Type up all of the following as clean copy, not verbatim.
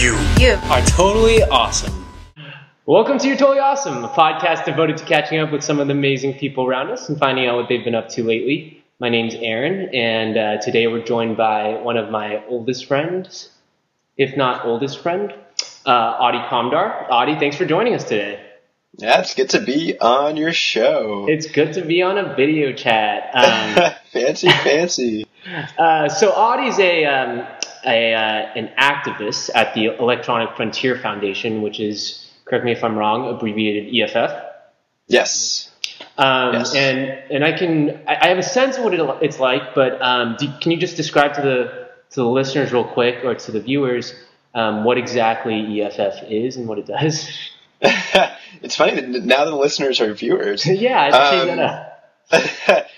You are totally awesome. Welcome to You're Totally Awesome, a podcast devoted to catching up with some of the amazing people around us and finding out what they've been up to lately. My name's Aaron, and today we're joined by one of my oldest friends, if not oldest friend, Adi Kamdar. Adi, thanks for joining us today. Yeah, it's good to be on your show. It's good to be on a video chat. Fancy. So Adi's an activist at the Electronic Frontier Foundation, which is, correct me if I'm wrong, abbreviated EFF. Yes. Yes. And I have a sense of what it's like, but can you just describe to the listeners real quick, or to the viewers, what exactly EFF is and what it does? It's funny that now the listeners are viewers. Yeah, I have to change that up.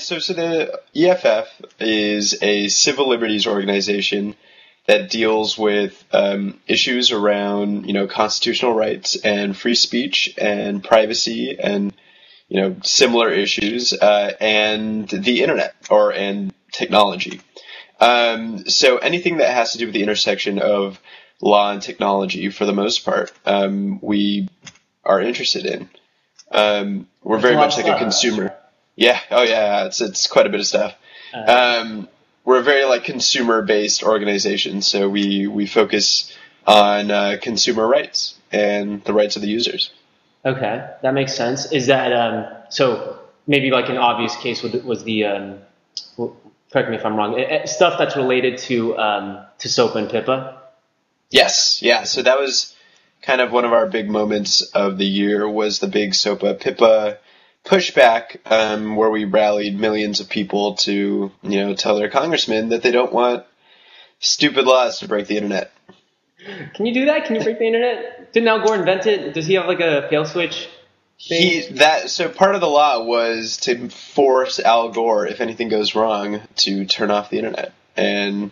So the EFF is a civil liberties organization that deals with issues around, constitutional rights and free speech and privacy and, similar issues, and the internet and technology. So anything that has to do with the intersection of law and technology, for the most part, we are interested in. We're very much like a consumer. Yeah. Oh yeah. It's quite a bit of stuff. We're a very consumer-based organization, so we focus on consumer rights and the rights of the users. Okay, that makes sense. Is that so? Maybe an obvious case was the correct me if I'm wrong. Stuff that's related to SOPA and PIPA. Yes, yeah. So that was kind of one of our big moments of the year, was the big SOPA PIPA pushback, where we rallied millions of people to, tell their congressmen that they don't want stupid laws to break the internet. Can you do that? Can you break the internet? Didn't Al Gore invent it? Does he have a fail switch thing? So part of the law was to force Al Gore, if anything goes wrong, to turn off the internet, and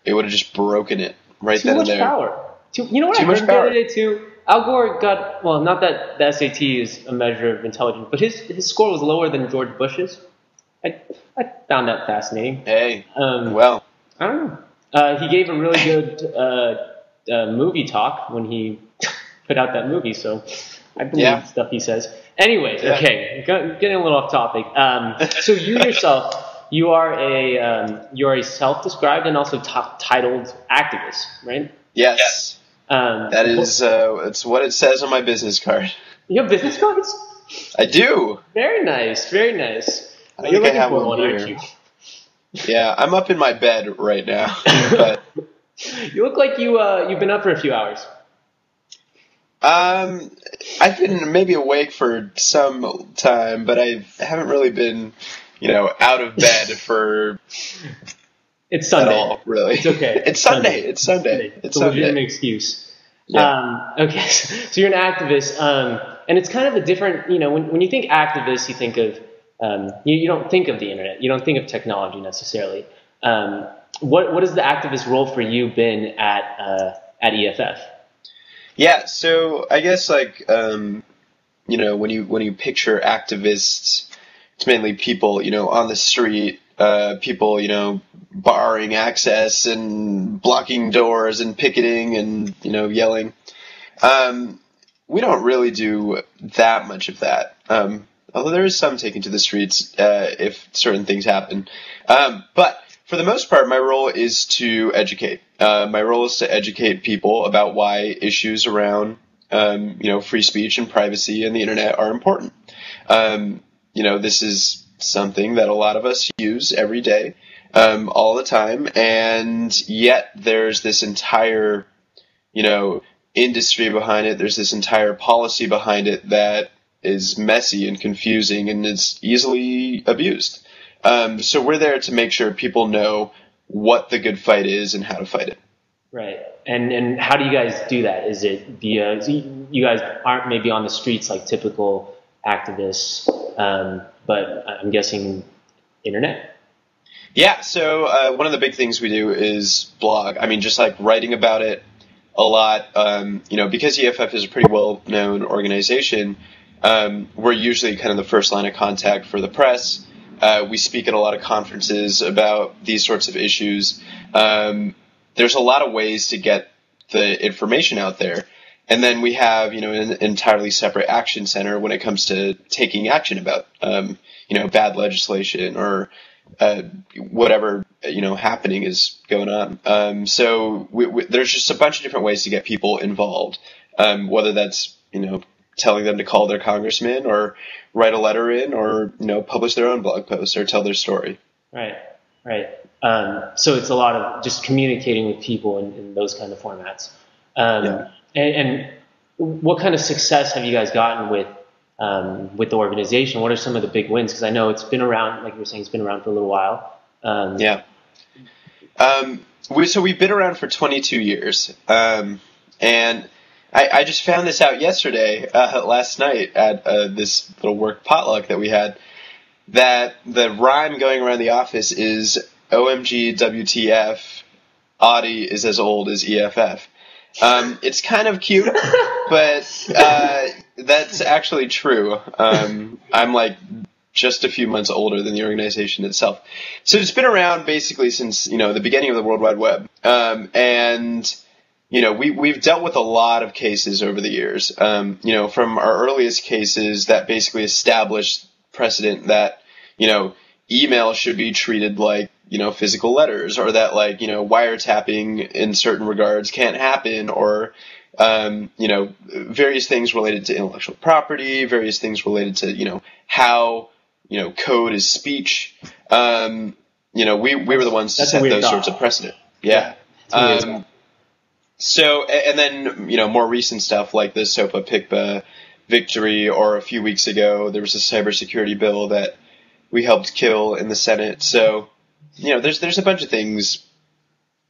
it would have just broken it right then and there. Too much power. You know what I heard the other day too? Al Gore got, well, not that the SAT is a measure of intelligence, but his score was lower than George Bush's. I found that fascinating. Hey, well. I don't know. He gave a really good movie talk when he put out that movie, so I believe stuff he says. Anyways, okay, getting a little off topic. So you yourself, you're a self-described and also titled activist, right? Yes. That is, it's what it says on my business card. You have business cards? I do. Very nice, very nice. I think I have one here. Aren't you? Yeah, I'm up in my bed right now. But you look like you've been up for a few hours. I've been maybe awake for some time, but I haven't really been, out of bed for. It's Sunday. At all, really. It's okay. It's Sunday. It's Sunday. It's a legitimate excuse. Yeah. Okay, so you're an activist, and it's kind of a different, when you think activist, you think of, you don't think of the internet. You don't think of technology necessarily. What has the activist role for you been at EFF? Yeah, so I guess when you picture activists, it's mainly people, on the street, people, barring access and blocking doors and picketing and, yelling. We don't really do that much of that. Although there is some taking to the streets, if certain things happen. But for the most part, my role is to educate. My role is to educate people about why issues around, free speech and privacy and the internet are important. This is something that a lot of us use every day, all the time, and yet there's this entire, industry behind it. There's this entire policy behind it that is messy and confusing and is easily abused. So we're there to make sure people know what the good fight is and how to fight it. Right. And how do you guys do that? Is it via, you guys aren't maybe on the streets like typical activists, but I'm guessing internet? Yeah, so one of the big things we do is blog. I mean, just writing about it a lot, because EFF is a pretty well-known organization, we're usually kind of the first line of contact for the press. We speak at a lot of conferences about these sorts of issues. There's a lot of ways to get the information out there. And then we have, an entirely separate action center when it comes to taking action about, bad legislation or whatever, happening is going on. So there's just a bunch of different ways to get people involved, whether that's, telling them to call their congressman or write a letter in or, publish their own blog post or tell their story. Right. So it's a lot of just communicating with people in those kind of formats. And what kind of success have you guys gotten with the organization? What are some of the big wins? Because I know it's been around, like you were saying, it's been around for a little while. We've been around for 22 years. And I just found this out yesterday, last night at this little work potluck that we had, that the rhyme going around the office is OMG WTF, Audi is as old as EFF. It's kind of cute, but that's actually true. I'm like just a few months older than the organization itself. So it's been around basically since, the beginning of the World Wide Web. And we've dealt with a lot of cases over the years. From our earliest cases that basically established precedent that, email should be treated like, physical letters, or that like, wiretapping in certain regards can't happen, or, various things related to intellectual property, various things related to, how, code is speech. We were the ones to set those sorts of precedent. Yeah. So, and then, more recent stuff like the SOPA-PICPA victory, or a few weeks ago, there was a cybersecurity bill that we helped kill in the Senate. So, there's a bunch of things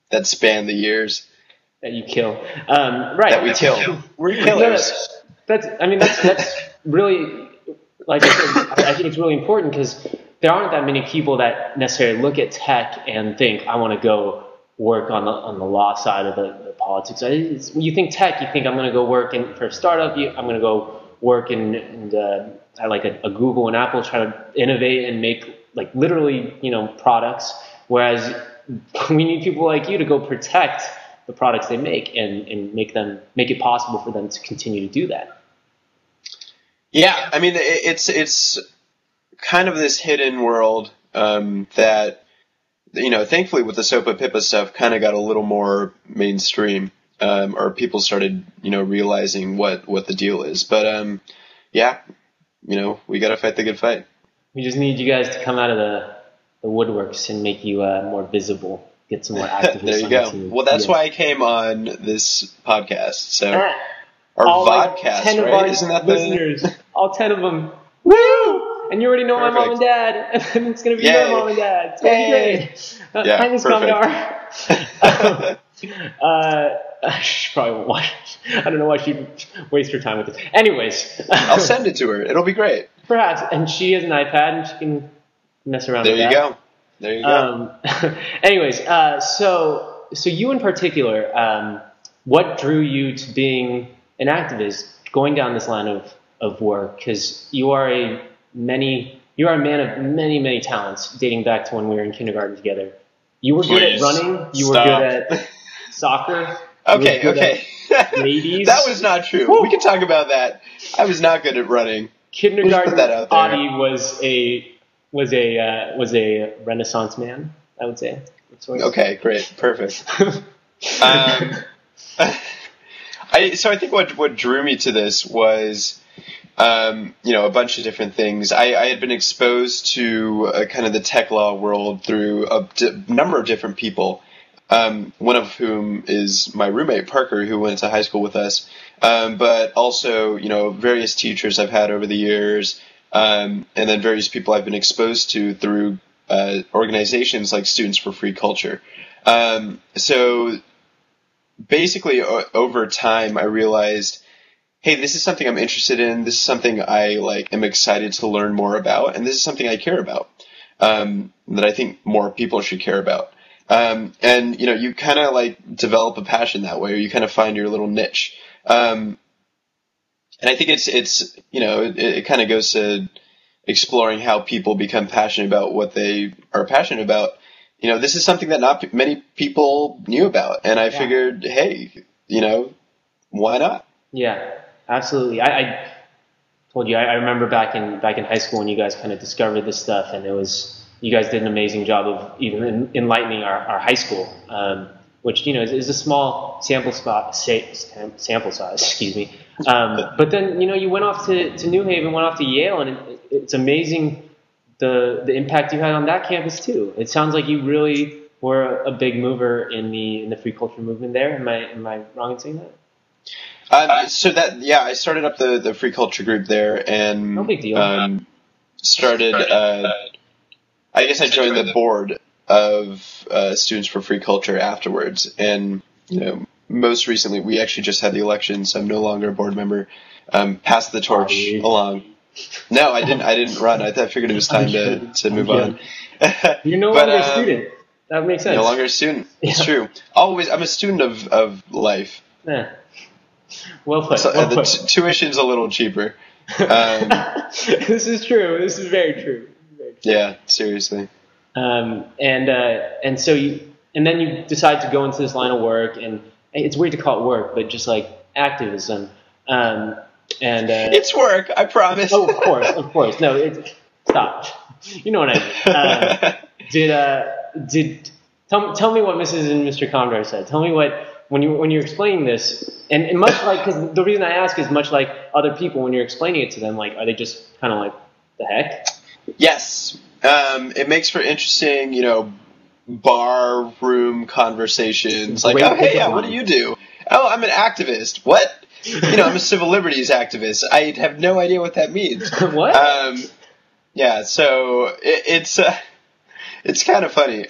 that span the years. That you kill. Right. That we kill. We're killers. That's really, like I said, I think it's really important because there aren't that many people that necessarily look at tech and think, I want to go work on the law side of the politics. When you think tech, you think I'm going to go work for a startup. I'm going to go work at like a Google and Apple, try to innovate and make like literally, products. Whereas we need people like you to go protect the products they make and make it possible for them to continue to do that. Yeah, I mean, it's kind of this hidden world that, thankfully with the SOPA-PIPA stuff kind of got a little more mainstream, or people started, realizing what the deal is. But, we got to fight the good fight. We just need you guys to come out of the woodworks and make you more visible, get some more activists. There you go. Well, that's why I came on this podcast. So, our vodcast, right? Isn't that listeners? All 10 of them. Woo! And you already know my mom and dad. And it's going to be your mom and dad. It's going to be great. Hi, Miss Kamdar. She probably won't watch it. I don't know why she'd waste her time with it. Anyways. I'll send it to her. It'll be great. Perhaps. And she has an iPad and she can mess around with that. There you go. Anyways, so you in particular, what drew you to being an activist, going down this line of work? Because you are a man of many, many talents, dating back to when we were in kindergarten together. You were good at running. You were good at soccer. Okay. Ladies. That was not true. Woo. We can talk about that. I was not good at running. Kindergarten Audie was a Renaissance man, I would say. Okay, great, perfect. So I think what drew me to this was, a bunch of different things. I had been exposed to kind of the tech law world through a number of different people. One of whom is my roommate, Parker, who went to high school with us, but also, various teachers I've had over the years, and then various people I've been exposed to through organizations like Students for Free Culture. So basically, over time, I realized, hey, this is something I'm interested in. This is something I am excited to learn more about, and this is something I care about, that I think more people should care about. And you kind of develop a passion that way, or you kind of find your little niche. And I think it's it kind of goes to exploring how people become passionate about what they are passionate about. This is something that not many people knew about, and I figured, hey, why not? Yeah, absolutely. I told you, I remember back in high school when you guys kind of discovered this stuff, and you guys did an amazing job of even enlightening our high school, which is a small sample size, excuse me. But then you went off to New Haven, went off to Yale, and it's amazing the impact you had on that campus too. It sounds like you really were a big mover in the free culture movement there. Am I wrong in saying that? I started up the free culture group there, and no big deal. Started. I guess I joined the board of Students for Free Culture afterwards, and most recently we actually just had the election, so I'm no longer a board member. Passed the torch along. No, I didn't run. I figured it was time to move on. You're no longer a student. That makes sense. No longer a student. It's true. Always, I'm a student of life. Yeah. Well put. The tuition's a little cheaper. This is true. This is very true. Yeah, seriously. And then you decide to go into this line of work, and it's weird to call it work, but just like activism. It's work, I promise. Oh, of course. No, stop. You know what I mean. Tell me what Mrs. and Mr. Kamdar said. Tell me what when you're explaining this, and much like, because the reason I ask is much like other people, when you're explaining it to them, like, are they just kind of like, the heck? Yes. It makes for interesting, bar room conversations. Like, oh, hey, what do you do? Oh, I'm an activist. What? I'm a civil liberties activist. I have no idea what that means. What? Yeah, so it's kind of funny.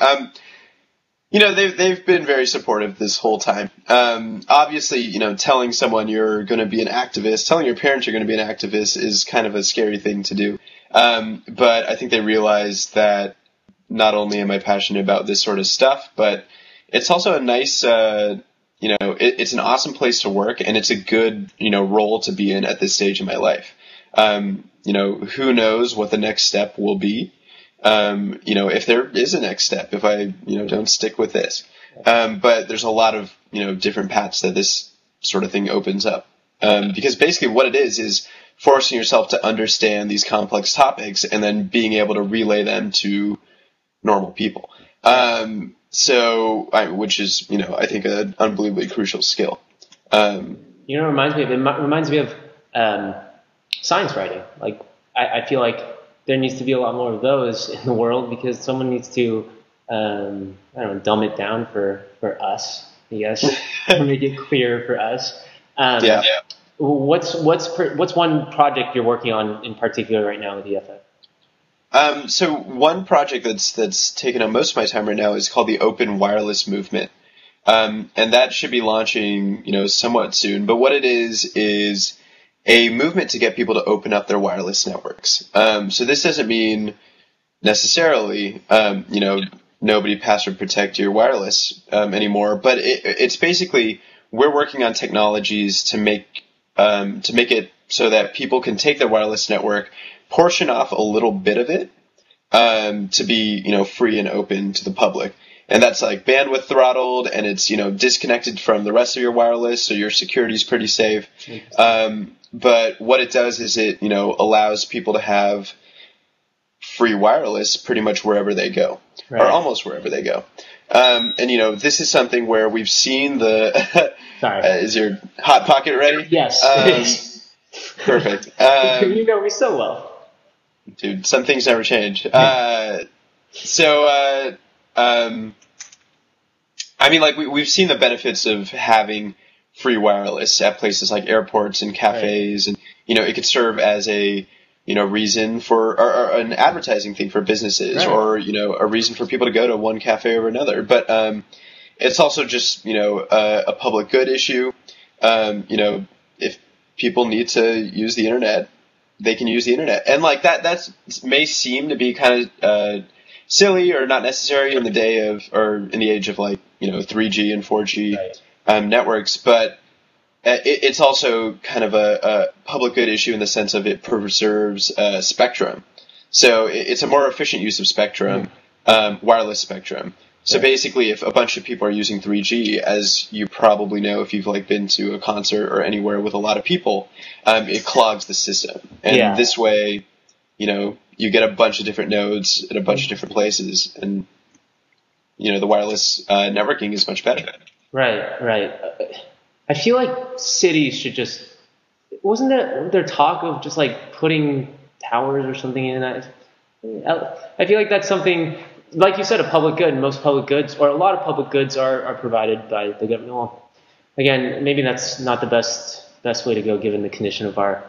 They've been very supportive this whole time. Obviously, telling someone you're going to be an activist, telling your parents you're going to be an activist is kind of a scary thing to do. But I think they realize that not only am I passionate about this sort of stuff, but it's also a nice, it's an awesome place to work, and it's a good, role to be in at this stage in my life. Who knows what the next step will be. If there is a next step, if I, don't stick with this. But there's a lot of, different paths that this sort of thing opens up. Because basically what it is forcing yourself to understand these complex topics and then being able to relay them to normal people. Which is, I think an unbelievably crucial skill. It reminds me of science writing. Like, I feel like there needs to be a lot more of those in the world, because someone needs to, dumb it down for us, I guess, make it clear for us. What's one project you're working on in particular right now with EFF? So one project that's taken up most of my time right now is called the Open Wireless Movement. And that should be launching, somewhat soon. But what it is a movement to get people to open up their wireless networks. So this doesn't mean necessarily, nobody password protect your wireless anymore, but it's basically, we're working on technologies to make it so that people can take their wireless network, portion off a little bit of it to be, free and open to the public. And that's like bandwidth throttled, and it's, disconnected from the rest of your wireless, so your security is pretty safe. But what it does is it, allows people to have free wireless pretty much wherever they go, or almost wherever they go. And, this is something where we've seen the... Sorry. Is your Hot Pocket ready? Yes. Perfect. You know me so well. Dude, some things never change. We've seen the benefits of having free wireless at places like airports and cafes, and, it could serve as a, reason for, or an advertising thing for businesses, or, a reason for people to go to one cafe over another. But, it's also just, a public good issue. If people need to use the internet, they can use the internet. And that may seem to be kind of, silly or not necessary in the age of 3G and 4G networks, but it's also kind of a public good issue in the sense of it preserves spectrum. So it's a more efficient use of spectrum, wireless spectrum. So basically, if a bunch of people are using 3G, as you probably know if you've like been to a concert or anywhere with a lot of people, it clogs the system. And this way, you get a bunch of different nodes at a bunch of different places, and the wireless networking is much better. Right. I feel like cities should just. Wasn't there talk of just like putting towers or something in that? I feel like that's something, like you said, a public good. Most public goods, or a lot of public goods, are provided by the government. Well, again, maybe that's not the best way to go given the condition of our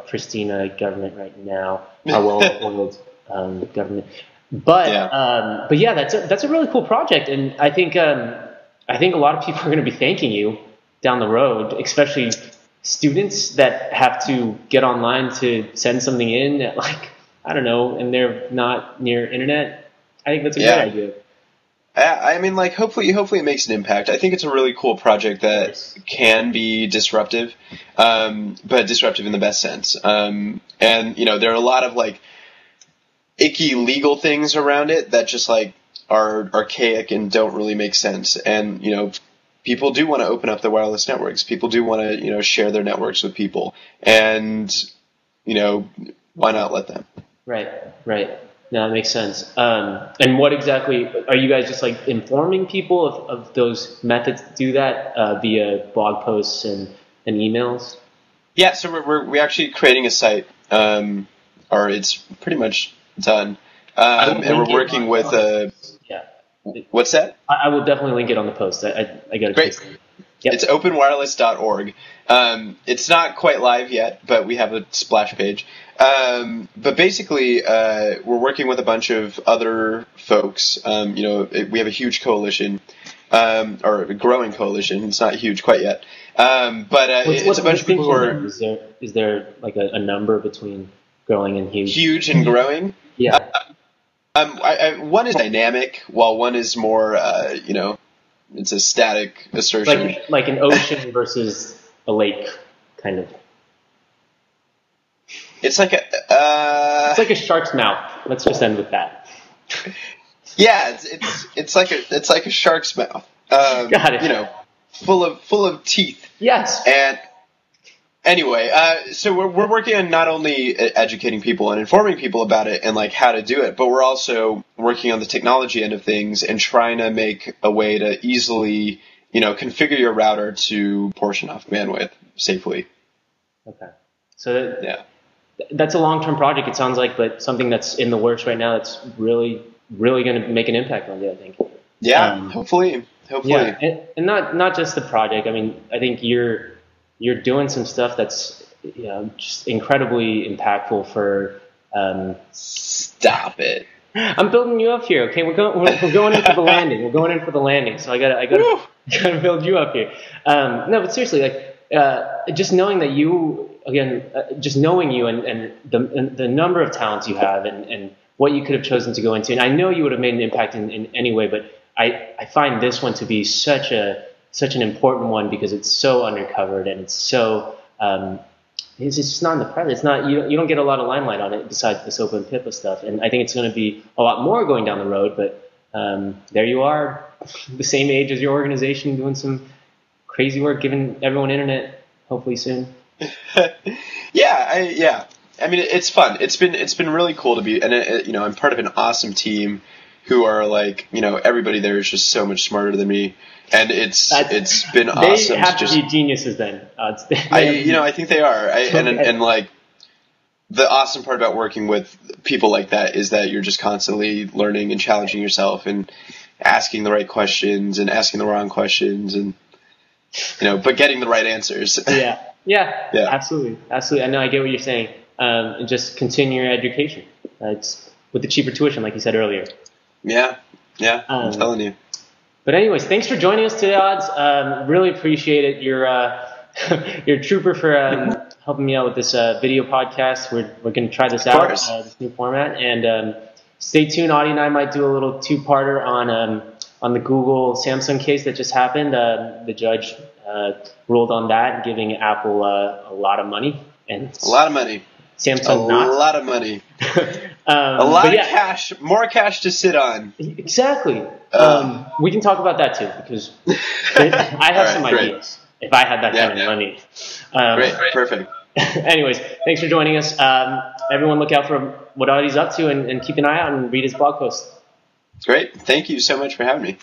pristine government right now, our well-oiled government. But yeah, that's a really cool project, and I think a lot of people are going to be thanking you down the road, especially students that have to get online to send something in at I don't know, and they're not near internet. I think that's a great idea. I mean, hopefully it makes an impact. I think it's a really cool project that can be disruptive, but disruptive in the best sense. And there are a lot of icky legal things around it that just are archaic and don't really make sense. And people do want to open up their wireless networks. People do want to share their networks with people, and why not let them? Right. No, that makes sense. And what exactly are you guys just informing people of those methods to do that via blog posts and emails? Yeah, so we're actually creating a site, or it's pretty much done, and we're working with What's that? I will definitely link it on the post. I got it. Great. Yep. It's openwireless.org. It's not quite live yet, but we have a splash page. But basically, we're working with a bunch of other folks. We have a huge coalition, or a growing coalition. It's not huge quite yet. But it's a bunch of people who are. Is there a number between growing and huge? Huge and growing? Yeah. One is dynamic, while one is more, it's a static assertion. Like an ocean versus a lake, kind of. It's like it's like a shark's mouth. Let's just end with that. Yeah, it's like a shark's mouth. Got it. Full of teeth. Yes. And anyway, so we're working on not only educating people and informing people about it and how to do it, but we're also working on the technology end of things and trying to make a way to easily, configure your router to portion off bandwidth safely. Okay. So that's a long-term project, it sounds like, but something that's in the works right now that's really, really going to make an impact on you, I think. Yeah, hopefully. Yeah, and not just the project. I mean, I think you're doing some stuff that's just incredibly impactful for. Stop it! I'm building you up here. Okay, we're going in for the landing. We're going in for the landing. So I gotta build you up here. No, but seriously, just knowing that you just knowing you and the number of talents you have and what you could have chosen to go into, and I know you would have made an impact in any way, but I find this one to be such an important one because it's so undercovered and it's so it's just not in the press. It's not you don't get a lot of limelight on it besides this Open PIPA stuff, and I think it's going to be a lot more going down the road. But there you are, the same age as your organization, doing some crazy work, giving everyone internet hopefully soon. Yeah. I mean, it's fun. It's been really cool to be, and I'm part of an awesome team who are everybody there is just so much smarter than me, and it's been awesome. They have to be geniuses then. I think they are. And the awesome part about working with people like that is that you're just constantly learning and challenging yourself and asking the right questions and asking the wrong questions and but getting the right answers. Yeah, absolutely. I know, I get what you're saying. And just continue your education. It's with the cheaper tuition, like you said earlier. Yeah, I'm telling you. But anyways, thanks for joining us today, Odds. Really appreciate it. You're a trooper for helping me out with this video podcast. We're going to try this out, this new format. And stay tuned. Audie and I might do a little two-parter on the Google Samsung case that just happened. The judge ruled on that, giving Apple a lot of money. And a lot of money. Samsung A not. lot of money. A lot of cash. More cash to sit on. Exactly. We can talk about that too, because I have some ideas. If I had that kind of money. Great. Perfect. Anyways, thanks for joining us. Everyone look out for what Audie's up to and keep an eye out and read his blog post. Great. Thank you so much for having me.